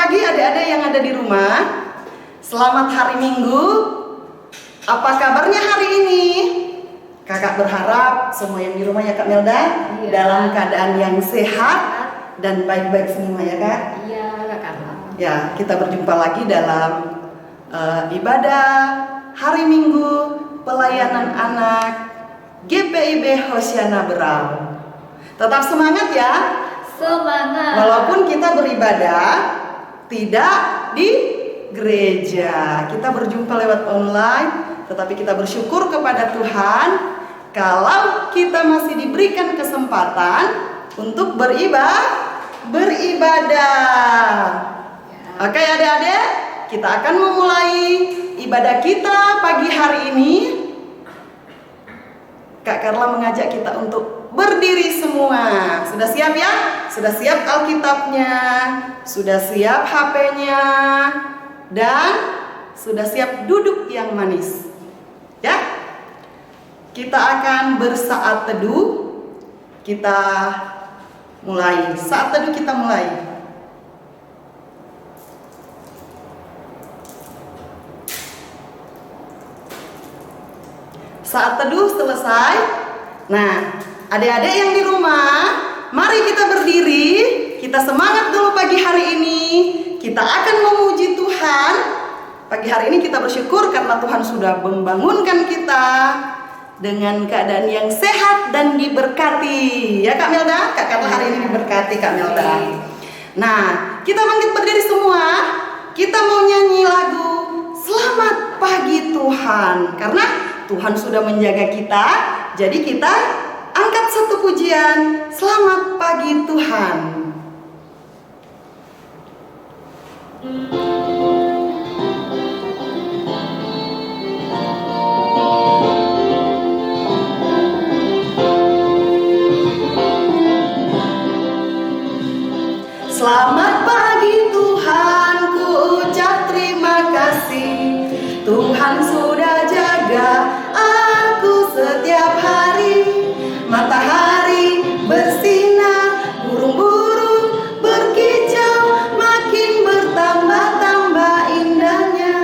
pagi adik-adik yang ada di rumah. Selamat hari Minggu. Apa kabarnya hari ini? Kakak berharap semua yang di rumah ya Kak Melda, iya, dalam keadaan yang sehat dan baik-baik semua ya Kak. Iya Kak. Ya, kita berjumpa lagi dalam ibadah hari Minggu pelayanan anak GPIB Hosiana Berau. Tetap semangat ya. Semangat. Walaupun kita beribadah tidak di gereja, kita berjumpa lewat online, tetapi kita bersyukur kepada Tuhan kalau kita masih diberikan kesempatan untuk beribadah. Oke adik-adik, kita akan memulai ibadah kita pagi hari ini. Kak Carla mengajak kita untuk berdiri semua. Sudah siap ya? Sudah siap Alkitabnya, sudah siap HP-nya, dan sudah siap duduk yang manis. Ya? Kita akan bersaat teduh. Kita mulai. Saat teduh kita mulai. Saat teduh selesai. Nah, adik-adik yang di rumah, mari kita berdiri. Kita semangat dulu pagi hari ini. Kita akan memuji Tuhan. Pagi hari ini kita bersyukur karena Tuhan sudah membangunkan kita dengan keadaan yang sehat dan diberkati. Ya Kak Melda? Kak Carla hari ini diberkati Kak Melda. Nah, kita bangkit berdiri semua. Kita mau nyanyi lagu Selamat Pagi Tuhan. Karena Tuhan sudah menjaga kita, jadi kita angkat satu pujian, Selamat Pagi Tuhan. Selamat pagi Tuhan, ku ucap terima kasih. Tuhan sudah jaga aku setiap hari. Matahari bersinar, burung-burung berkicau, makin bertambah-tambah indahnya.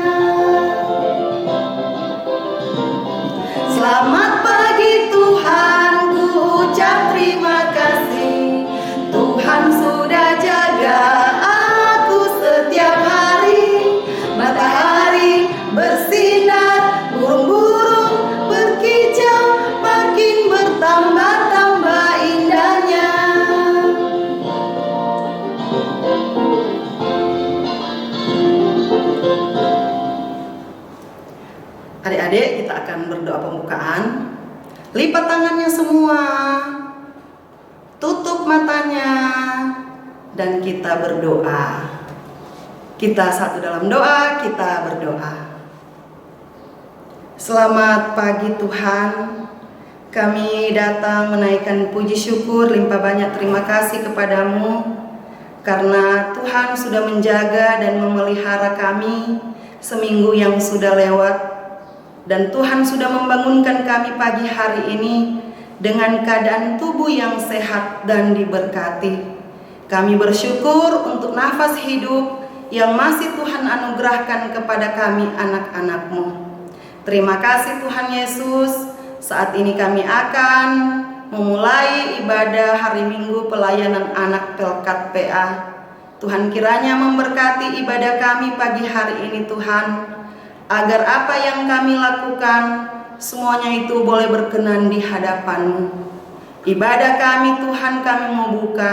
Selamat pagi Tuhan, ku ucap terima kasih. Tuhan sudah jaga aku setiap hari. Matahari bersinar, burung-burung berkicau, makin bertambah-tambah indahnya. Adik-adik, kita akan berdoa pembukaan. Lipat tangannya semua, tutup matanya, dan kita berdoa. Kita satu dalam doa, kita berdoa. Selamat pagi Tuhan, kami datang menaikkan puji syukur limpah banyak terima kasih kepadamu, karena Tuhan sudah menjaga dan memelihara kami seminggu yang sudah lewat, dan Tuhan sudah membangunkan kami pagi hari ini dengan keadaan tubuh yang sehat dan diberkati. Kami bersyukur untuk nafas hidup yang masih Tuhan anugerahkan kepada kami anak-anak-Mu. Terima kasih Tuhan Yesus. Saat ini kami akan memulai ibadah hari Minggu pelayanan anak Pelkat PA. Tuhan kiranya memberkati ibadah kami pagi hari ini Tuhan, agar apa yang kami lakukan semuanya itu boleh berkenan di hadapan-Mu. Ibadah kami Tuhan kami mau buka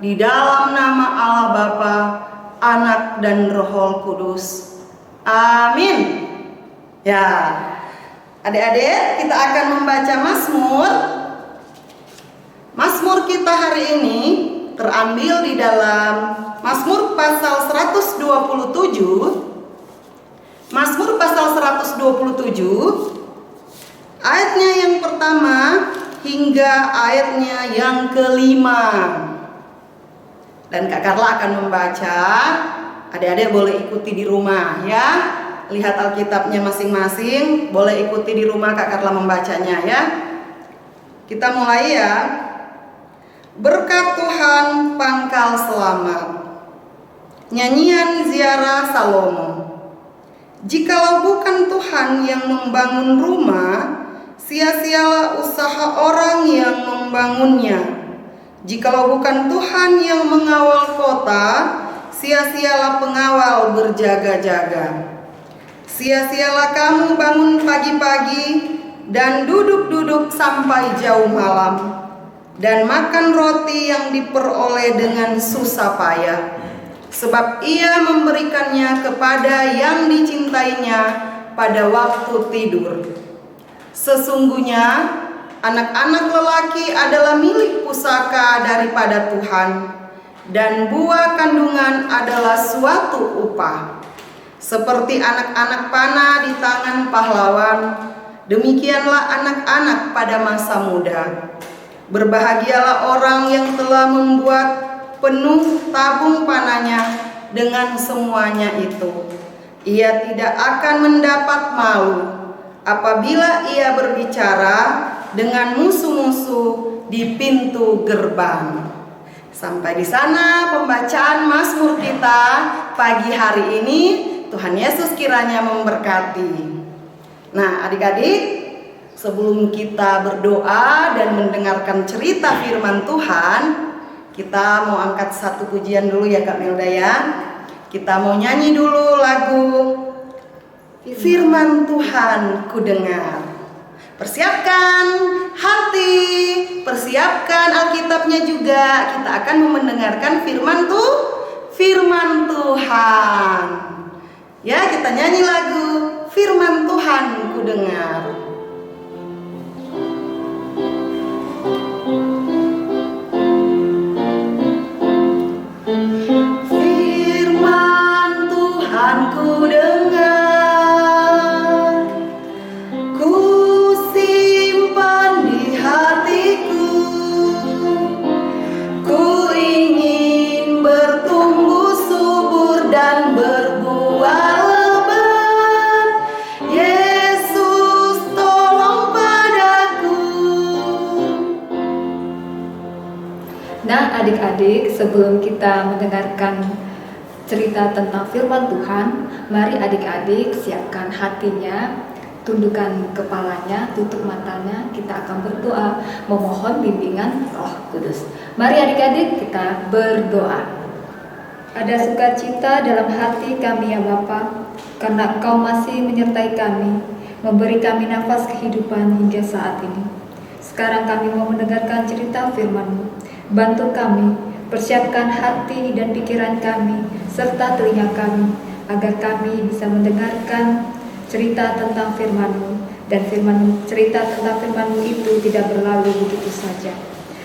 di dalam nama Allah Bapa, Anak dan Roh Kudus. Amin. Ya, adik-adik, kita akan membaca Mazmur. Mazmur kita hari ini terambil di dalam Mazmur pasal 127. Mazmur pasal 127, ayatnya yang pertama hingga ayatnya yang kelima. Dan Kak Carla akan membaca. Adik-adik boleh ikuti di rumah ya. Lihat Alkitabnya masing-masing, boleh ikuti di rumah Kak Carla membacanya ya. Kita mulai ya. Berkat Tuhan pangkal selamat. Nyanyian Ziarah Salomo. Jikalau bukan Tuhan yang membangun rumah, sia-sialah usaha orang yang membangunnya. Jikalau bukan Tuhan yang mengawal kota, sia-sialah pengawal berjaga-jaga. Sia-sialah kamu bangun pagi-pagi dan duduk-duduk sampai jauh malam, dan makan roti yang diperoleh dengan susah payah. Sebab ia memberikannya kepada yang dicintainya pada waktu tidur. Sesungguhnya anak-anak lelaki adalah milik pusaka daripada Tuhan, dan buah kandungan adalah suatu upah. Seperti anak-anak panah di tangan pahlawan, demikianlah anak-anak pada masa muda. Berbahagialah orang yang telah membuat penuh tabung panahnya dengan semuanya itu. Ia tidak akan mendapat malu apabila ia berbicara dengan musuh-musuh di pintu gerbang. Sampai di sana pembacaan Mazmur kita pagi hari ini. Tuhan Yesus kiranya memberkati. Nah, adik-adik, sebelum kita berdoa dan mendengarkan cerita firman Tuhan, kita mau angkat satu pujian dulu ya Kak Milda ya. Kita mau nyanyi dulu lagu Firman Tuhan ku dengar. Persiapkan hati, persiapkan Alkitabnya juga. Kita akan mendengarkan firman Tuhan. Ya, kita nyanyi lagu Firman Tuhan ku dengar. Firman Tuhan ku dengar, ku simpan di hatiku, ku ingin bertumbuh subur dan berbuah lebat. Yesus tolong padaku. Nah, adik-adik, sebelum kita mendengarkan cerita tentang firman Tuhan, mari adik-adik siapkan hatinya, tundukkan kepalanya, tutup matanya. Kita akan berdoa memohon bimbingan Roh Kudus. Mari adik-adik kita berdoa. Ada sukacita dalam hati kami ya Bapa, karena Engkau masih menyertai kami, memberi kami nafas kehidupan hingga saat ini. Sekarang kami mau mendengarkan cerita firman-Mu. Bantu kami, persiapkan hati dan pikiran kami, serta telinga kami, agar kami bisa mendengarkan cerita tentang firman-Mu, dan cerita tentang firman-Mu itu tidak berlalu begitu saja.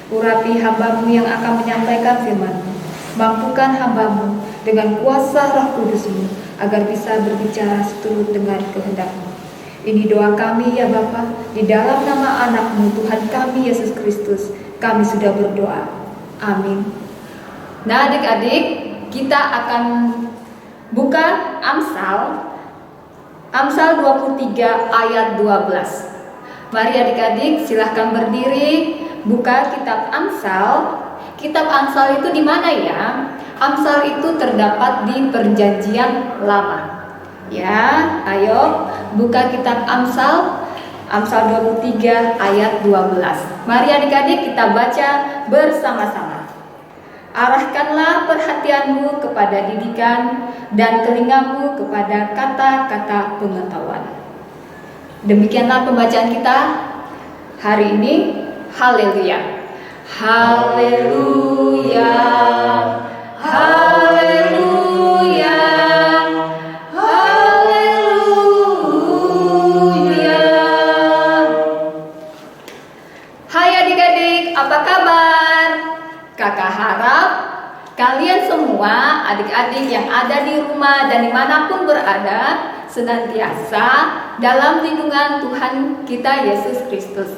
Urapi hamba-Mu yang akan menyampaikan firman-Mu. Mampukan hamba-Mu dengan kuasa Roh Kudus-Mu, agar bisa berbicara seturut dengan kehendak-Mu. Ini doa kami ya Bapa, di dalam nama anak-Mu Tuhan kami Yesus Kristus, kami sudah berdoa. Amin. Nah adik-adik, kita akan buka Amsal 23 ayat 12. Mari adik-adik silahkan berdiri, buka kitab Amsal. Kitab Amsal itu di mana ya? Amsal itu terdapat di Perjanjian Lama. Ya, ayo buka kitab Amsal 23 ayat 12. Mari adik-adik kita baca bersama-sama. Arahkanlah perhatianmu kepada didikan dan telingamu kepada kata-kata pengetahuan. Demikianlah pembacaan kita hari ini. Haleluya. Haleluya. Haleluya. Haleluya. Hai adik-adik, apa kabar? Kakak harap kalian semua adik-adik yang ada di rumah dan dimanapun berada senantiasa dalam lindungan Tuhan kita Yesus Kristus.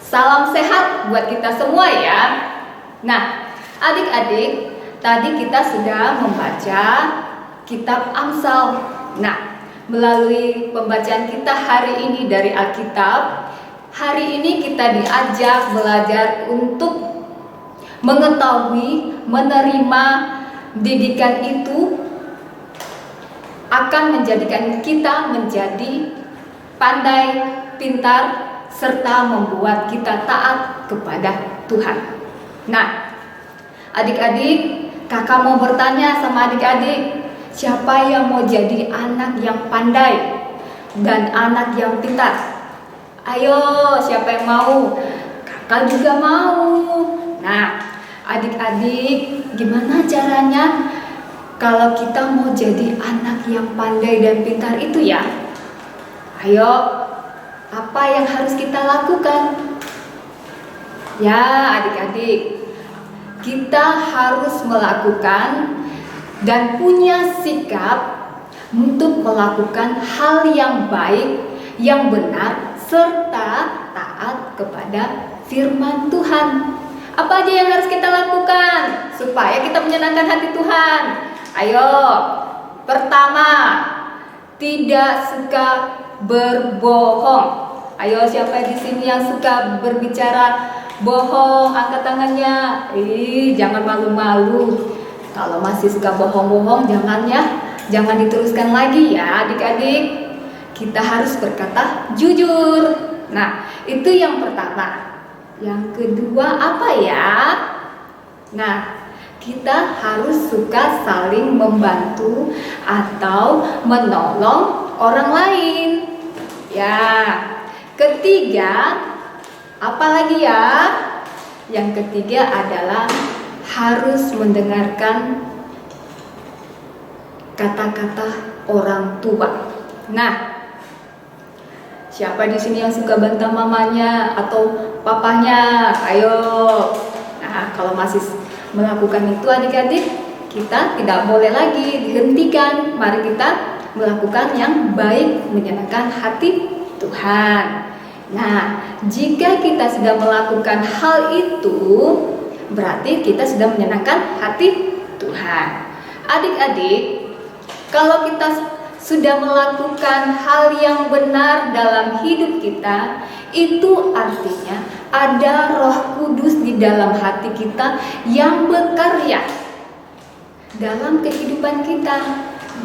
Salam sehat buat kita semua ya. Nah, adik-adik, tadi kita sudah membaca kitab Amsal. Nah, melalui pembacaan kita hari ini dari Alkitab, hari ini kita diajak belajar untuk mengetahui, menerima didikan itu akan menjadikan kita menjadi pandai, pintar, serta membuat kita taat kepada Tuhan. Nah, adik-adik, kakak mau bertanya sama adik-adik, siapa yang mau jadi anak yang pandai dan anak yang pintar? Ayo, siapa yang mau? Kakak juga mau. Nah, adik-adik, gimana caranya kalau kita mau jadi anak yang pandai dan pintar itu ya? Ayo, apa yang harus kita lakukan? Ya, adik-adik, kita harus melakukan dan punya sikap untuk melakukan hal yang baik, yang benar, serta taat kepada firman Tuhan. Apa aja yang harus kita lakukan supaya kita menyenangkan hati Tuhan? Ayo, pertama, tidak suka berbohong. Ayo, siapa di sini yang suka berbicara bohong? Angkat tangannya. Jangan malu-malu. Kalau masih suka bohong-bohong, jangan diteruskan lagi ya, adik-adik. Kita harus berkata jujur. Nah, itu yang pertama. Yang kedua apa ya? Nah, kita harus suka saling membantu atau menolong orang lain. Ya. Ketiga, apa lagi ya? Yang ketiga adalah harus mendengarkan kata-kata orang tua. Nah, siapa di sini yang suka bantah mamanya atau papanya? Ayo. Nah, kalau masih melakukan itu adik-adik, kita tidak boleh lagi dihentikan. Mari kita melakukan yang baik, menyenangkan hati Tuhan. Nah, jika kita sudah melakukan hal itu, berarti kita sudah menyenangkan hati Tuhan. Adik-adik, kalau kita sudah melakukan hal yang benar dalam hidup kita, itu artinya ada Roh Kudus di dalam hati kita yang bekerja dalam kehidupan kita.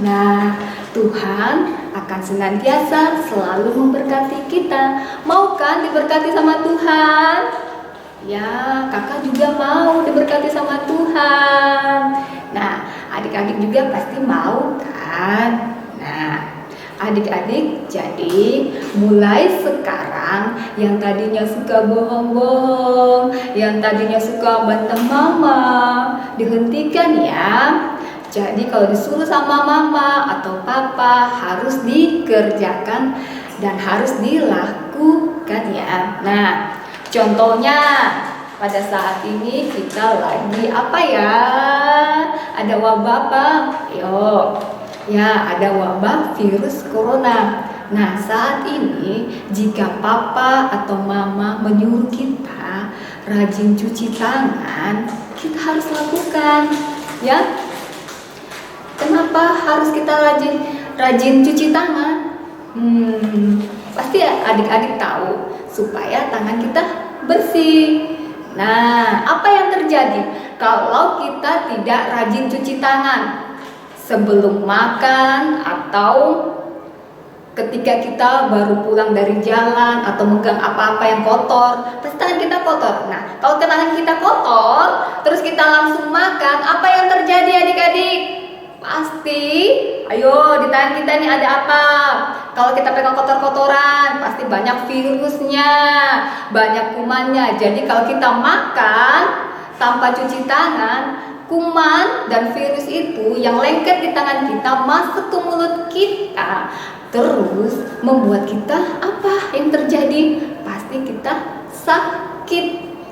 Nah, Tuhan akan senantiasa selalu memberkati kita. Mau kan diberkati sama Tuhan? Ya, kakak juga mau diberkati sama Tuhan. Nah, adik-adik juga pasti mau kan? Nah, adik-adik, jadi mulai sekarang yang tadinya suka bohong-bohong, yang tadinya suka bantah mama, dihentikan ya. Jadi kalau disuruh sama mama atau papa harus dikerjakan dan harus dilakukan ya. Nah, contohnya pada saat ini kita lagi apa ya? Ada wabah apa? Ya, ada wabah virus corona. Nah, saat ini jika papa atau mama menyuruh kita rajin cuci tangan, kita harus lakukan, ya. Kenapa harus kita rajin cuci tangan? Pasti adik-adik tahu, supaya tangan kita bersih. Nah, apa yang terjadi kalau kita tidak rajin cuci tangan? Sebelum makan atau ketika kita baru pulang dari jalan atau megang apa-apa yang kotor, pasti tangan kita kotor. Nah, kalau tangan kita kotor, terus kita langsung makan, apa yang terjadi adik-adik? Pasti, ayo di tangan kita ini ada apa? Kalau kita pegang kotor-kotoran, pasti banyak virusnya, banyak kumannya. Jadi kalau kita makan tanpa cuci tangan, kuman dan virus itu yang lengket di tangan kita masuk ke mulut kita, terus membuat kita apa yang terjadi? Pasti kita sakit.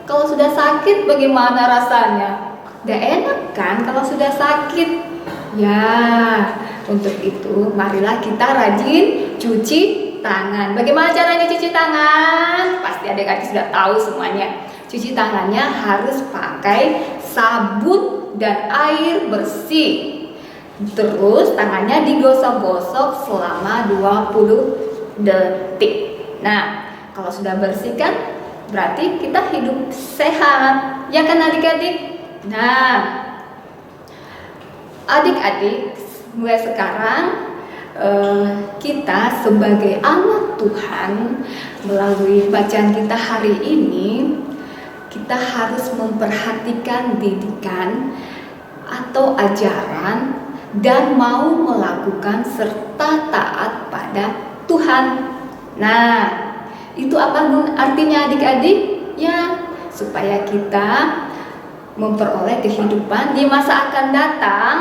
Kalau sudah sakit bagaimana rasanya? Gak enak kan kalau sudah sakit? Ya, untuk itu marilah kita rajin cuci tangan. Bagaimana caranya cuci tangan? Pasti adik-adik sudah tahu semuanya. Cuci tangannya harus pakai sabun dan air bersih. Terus tangannya digosok-gosok selama 20 detik. Nah, kalau sudah bersih kan berarti kita hidup sehat. Ya kan adik-adik? Nah, Adik-adik, mulai sekarang kita sebagai anak Tuhan, melalui bacaan kita hari ini, kita harus memperhatikan didikan atau ajaran dan mau melakukan serta taat pada Tuhan. Nah, itu apa artinya adik-adik? Ya, supaya kita memperoleh kehidupan di masa akan datang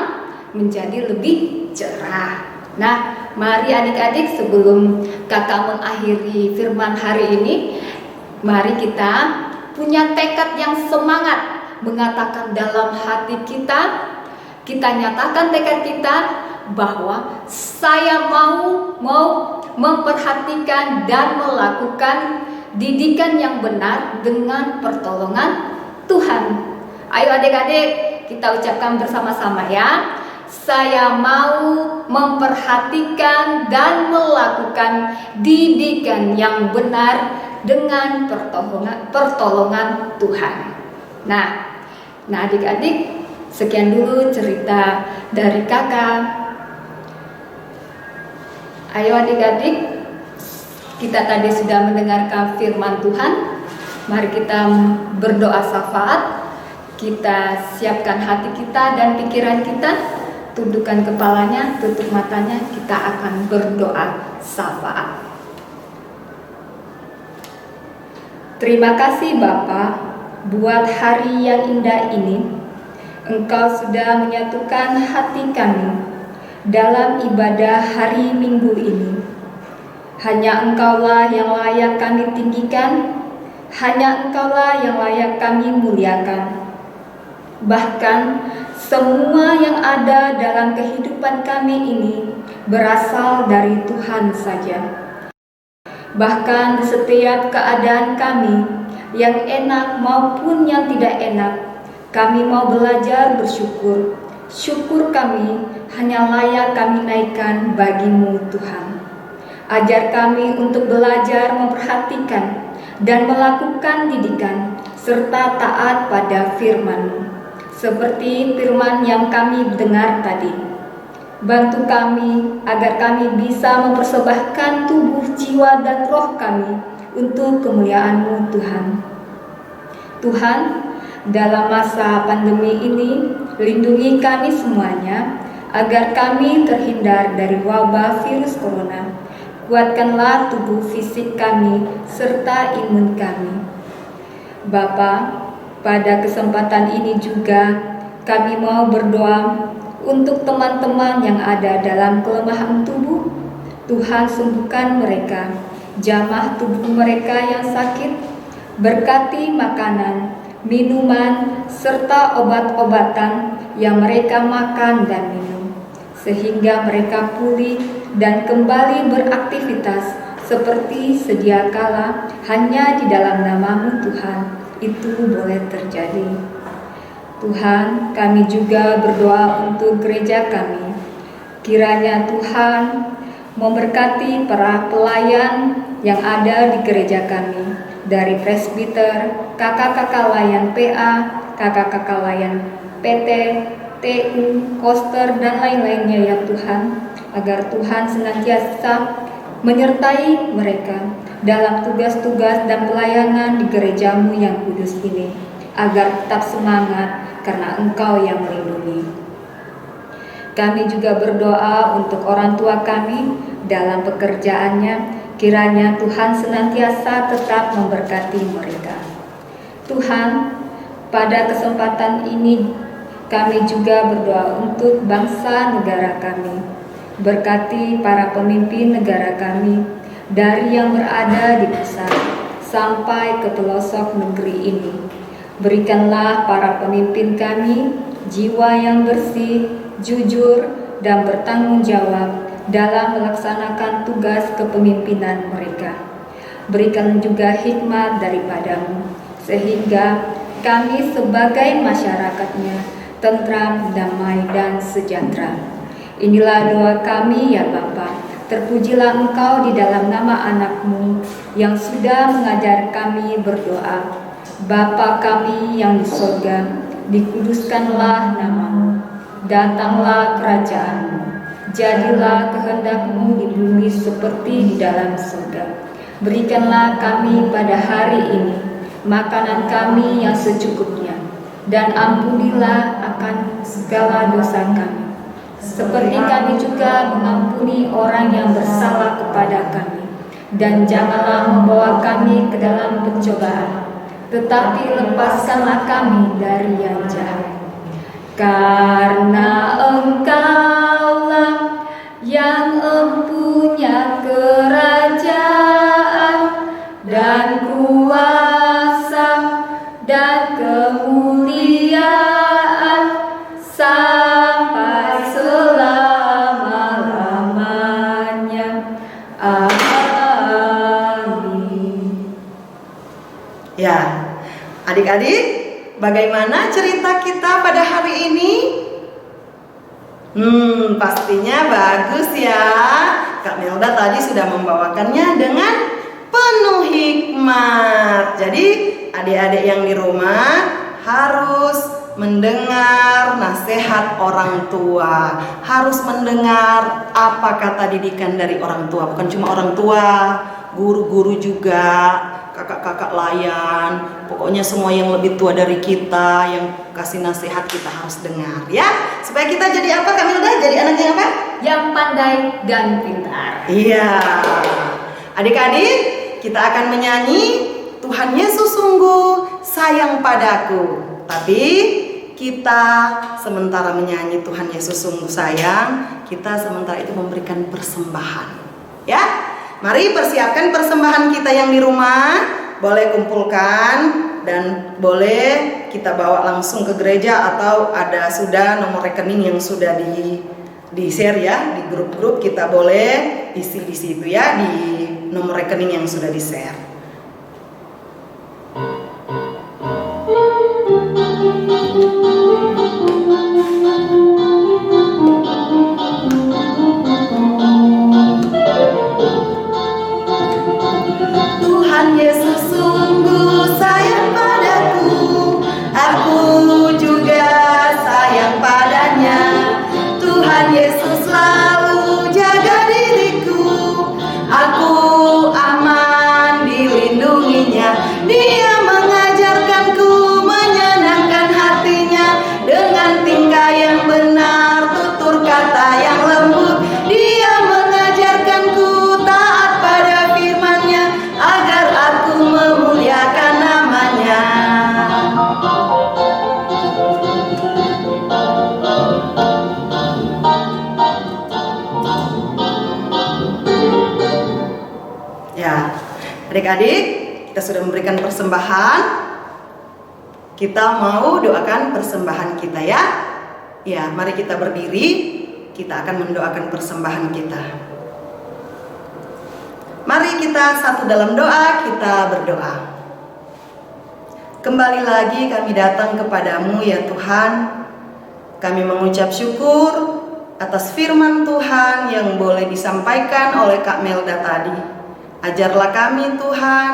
menjadi lebih cerah. Nah, mari adik-adik, sebelum kakak mengakhiri firman hari ini, mari kita punya tekad yang semangat mengatakan dalam hati kita nyatakan tekad kita bahwa saya mau memperhatikan dan melakukan didikan yang benar dengan pertolongan Tuhan. Ayo adik-adik, kita ucapkan bersama-sama ya. Saya mau memperhatikan dan melakukan didikan yang benar dengan pertolongan Tuhan. Nah adik-adik, sekian dulu cerita dari kakak. Ayo adik-adik, kita tadi sudah mendengarkan firman Tuhan. Mari kita berdoa syafaat. Kita siapkan hati kita dan pikiran kita. Tundukkan kepalanya, tutup matanya, kita akan berdoa syafaat. Terima kasih Bapa buat hari yang indah ini. Engkau sudah menyatukan hati kami dalam ibadah hari Minggu ini. Hanya Engkaulah yang layak kami tinggikan, hanya Engkaulah yang layak kami muliakan. Bahkan semua yang ada dalam kehidupan kami ini berasal dari Tuhan saja. Bahkan setiap keadaan kami, yang enak maupun yang tidak enak, kami mau belajar bersyukur. Syukur kami hanya layak kami naikkan bagi-Mu Tuhan. Ajar kami untuk belajar memperhatikan dan melakukan didikan serta taat pada firman-Mu. Seperti firman yang kami dengar tadi. Bantu kami agar kami bisa mempersembahkan tubuh, jiwa, dan roh kami untuk kemuliaan-Mu Tuhan. Tuhan, dalam masa pandemi ini, lindungi kami semuanya agar kami terhindar dari wabah virus corona. Kuatkanlah tubuh fisik kami serta imun kami. Bapa, pada kesempatan ini juga kami mau berdoa untuk teman-teman yang ada dalam kelemahan tubuh. Tuhan sembuhkan mereka, jamah tubuh mereka yang sakit, berkati makanan, minuman, serta obat-obatan yang mereka makan dan minum, sehingga mereka pulih dan kembali beraktivitas seperti sedia kala. Hanya di dalam nama-Mu Tuhan itu boleh terjadi. Tuhan, kami juga berdoa untuk gereja kami. Kiranya Tuhan memberkati para pelayan yang ada di gereja kami, dari presbiter, kakak-kakak layan PA, kakak-kakak layan PT, TU, koster, dan lain-lainnya ya Tuhan, agar Tuhan senantiasa menyertai mereka dalam tugas-tugas dan pelayanan di gereja-Mu yang kudus ini, agar tetap semangat karena Engkau yang melindungi. Kami juga berdoa untuk orang tua kami dalam pekerjaannya. Kiranya Tuhan senantiasa tetap memberkati mereka. Tuhan, pada kesempatan ini kami juga berdoa untuk bangsa negara kami. Berkati para pemimpin negara kami, dari yang berada di pusat sampai ke pelosok negeri ini. Berikanlah para pemimpin kami jiwa yang bersih, jujur, dan bertanggung jawab dalam melaksanakan tugas kepemimpinan mereka. Berikan juga hikmat daripada-Mu, sehingga kami sebagai masyarakatnya tentram, damai, dan sejahtera. Inilah doa kami ya Bapa. Terpujilah Engkau di dalam nama anak-Mu yang sudah mengajar kami berdoa. Bapa kami yang di surga, dikuduskanlah nama-Mu. Datanglah kerajaan-Mu, jadilah kehendak-Mu di bumi seperti di dalam surga. Berikanlah kami pada hari ini makanan kami yang secukupnya, dan ampunilah akan segala dosa kami, seperti kami juga mengampuni orang yang bersalah kepada kami. Dan janganlah membawa kami ke dalam pencobaan, tetapi lepaskanlah kami dari yang jahat. Karena Engkaulah yang empunya kerajaan dan kuasa dan kemuliaan sampai selama-lamanya. Amin. Ya, adik-adik, bagaimana cerita kita pada hari ini? Pastinya bagus ya. Kak Melda tadi sudah membawakannya dengan penuh hikmat. Jadi adik-adik yang di rumah harus mendengar nasihat orang tua, harus mendengar apa kata didikan dari orang tua. Bukan cuma orang tua, guru-guru juga, kakak-kakak layan, pokoknya semua yang lebih tua dari kita, yang kasih nasihat kita harus dengar ya. Supaya kita jadi apa Kak Milda? Jadi anak yang apa? Yang pandai dan pintar. Iya. Adik-adik, kita akan menyanyi Tuhan Yesus sungguh sayang padaku. Tapi kita sementara menyanyi Tuhan Yesus sungguh sayang, kita sementara itu memberikan persembahan. Ya. Mari persiapkan persembahan kita yang di rumah. Boleh kumpulkan dan boleh kita bawa langsung ke gereja, atau ada sudah nomor rekening yang sudah di share ya di grup-grup, kita boleh isi di situ ya, di nomor rekening yang sudah di share. Tuhan Yesus sungguh sayang padaku, aku juga sayang padanya. Tuhan Yesus selalu jaga diriku, aku aman dilindunginya. Dia mengajarkanku menyenangkan hatinya, dengan tingkah yang benar, tutur kata yang lembut. Dia mengajarkanku taat pada firman-Nya, agar aku memuliakan namanya. Ya, adik-adik, kita sudah memberikan persembahan. Kita mau doakan persembahan kita ya. Ya, mari kita berdiri. Kita akan mendoakan persembahan kita. Mari kita satu dalam doa, kita berdoa. Kembali lagi kami datang kepadamu ya Tuhan. Kami mengucap syukur atas firman Tuhan yang boleh disampaikan oleh Kak Melda tadi. Ajarlah kami Tuhan,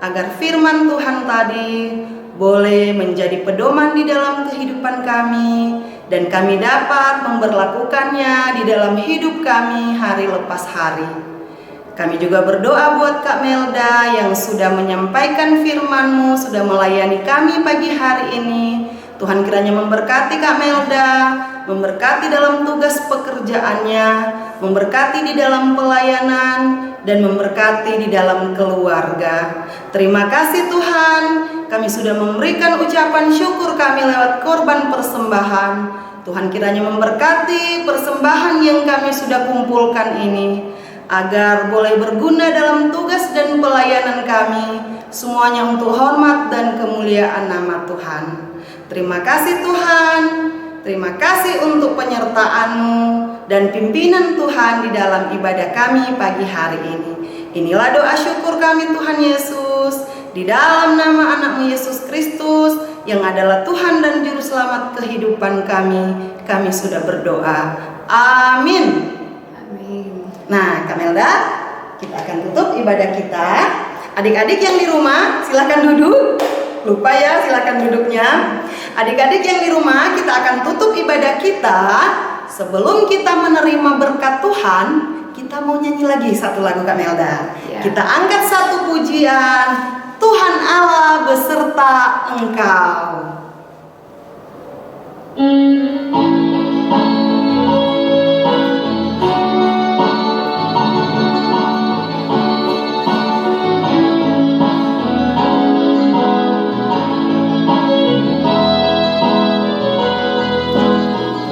agar firman Tuhan tadi boleh menjadi pedoman di dalam kehidupan kami, dan kami dapat memberlakukannya di dalam hidup kami hari lepas hari. Kami juga berdoa buat Kak Melda yang sudah menyampaikan firman-Mu, sudah melayani kami pagi hari ini. Tuhan kiranya memberkati Kak Melda, memberkati dalam tugas pekerjaannya, memberkati di dalam pelayanan, dan memberkati di dalam keluarga. Terima kasih Tuhan, kami sudah memberikan ucapan syukur kami lewat korban persembahan. Tuhan kiranya memberkati persembahan yang kami sudah kumpulkan ini, agar boleh berguna dalam tugas dan pelayanan kami, semuanya untuk hormat dan kemuliaan nama Tuhan. Terima kasih Tuhan, terima kasih untuk penyertaan-Mu dan pimpinan Tuhan di dalam ibadah kami pagi hari ini. Inilah doa syukur kami Tuhan Yesus, di dalam nama anak-Mu Yesus Kristus yang adalah Tuhan dan Juru Selamat kehidupan kami sudah berdoa. Amin. Amin. Nah, Kak Melda, kita akan tutup ibadah kita. Adik-adik yang di rumah, silakan duduk. Lupa ya, silakan duduknya. Adik-adik yang di rumah, kita akan tutup ibadah kita. Sebelum kita menerima berkat Tuhan, kita mau nyanyi lagi satu lagu Kak Melda. Ya. Kita angkat satu pujian, Tuhan Allah beserta engkau.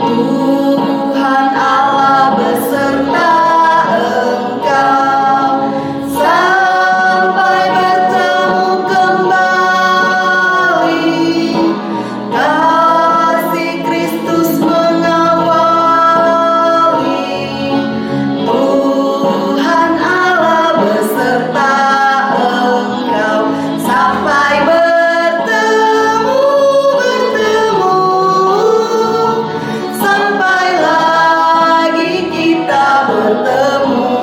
Tuhan Allah beserta engkau sampai bertemu kembali. Kasih Kristus mengawali. Tuhan Allah beserta engkau sampai bertemu sampai lagi kita bertemu,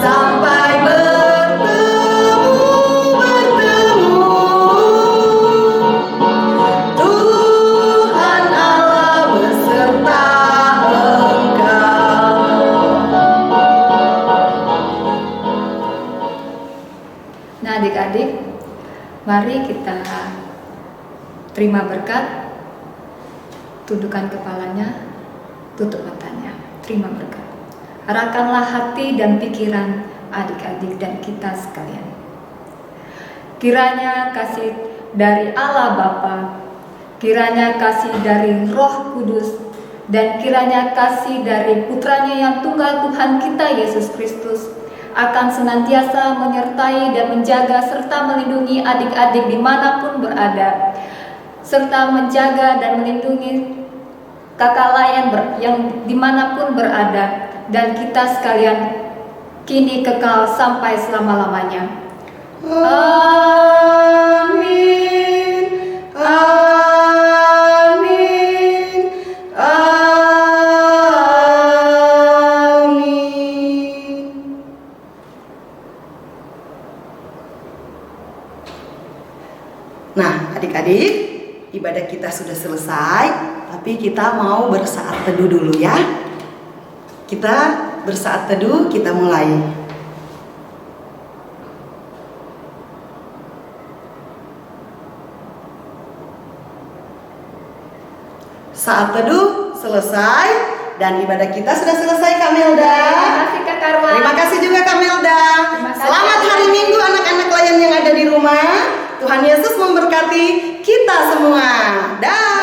sampai bertemu. Tuhan Allah beserta engkau. Nah adik-adik, mari kita terima berkat. Tundukkan kepalanya, tutup matanya, terima berkat. Arahkanlah hati dan pikiran adik-adik dan kita sekalian. Kiranya kasih dari Allah Bapa, kiranya kasih dari Roh Kudus, dan kiranya kasih dari Putranya yang tunggal Tuhan kita Yesus Kristus akan senantiasa menyertai dan menjaga serta melindungi adik-adik dimanapun berada, serta menjaga dan melindungi kakak lain yang dimanapun berada, dan kita sekalian kini kekal sampai selama-lamanya. Amin. Amin. Amin. Nah, adik-adik, ibadah kita sudah selesai, tapi kita mau bersaat teduh dulu ya. Kita bersaat teduh, kita mulai. Saat teduh selesai dan ibadah kita sudah selesai Kak Melda. Terima kasih Kak Karma. Terima kasih juga Kak Melda. Selamat hari Minggu anak-anak layan yang ada di rumah. Tuhan Yesus memberkati kita semua. Dah.